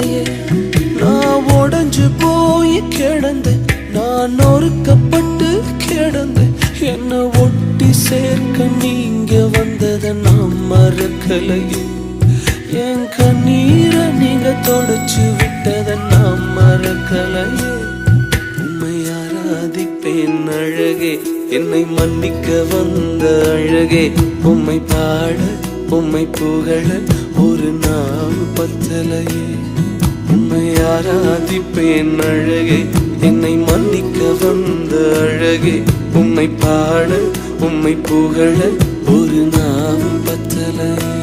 பத்தலையே. நான் உடைஞ்சு போய் கிடந்தேன், நான் நொறுக்கப்பட்டு கிடந்தேன். என்ன ஒட்டி சேர்க்க நீங்க வந்ததை நான் மறக்கலையே. என் கண்ணீரை நீங்க தொடச்சு விட்டதை நான் மறக்கலையே. உம்மை ஆராதிப்பேன் அழகே, என்னை மன்னிக்க வந்த அழகே. உம்மை பாட உம்மை புகழ ஒரு நாள் பத்தலையே. உம்மை ஆராதிப்பேன் அழகே, என்னை மன்னிக்க வந்த அழகே. உம்மை பாட உம்மை புகழ ஒரு நாள் பத்தலையே.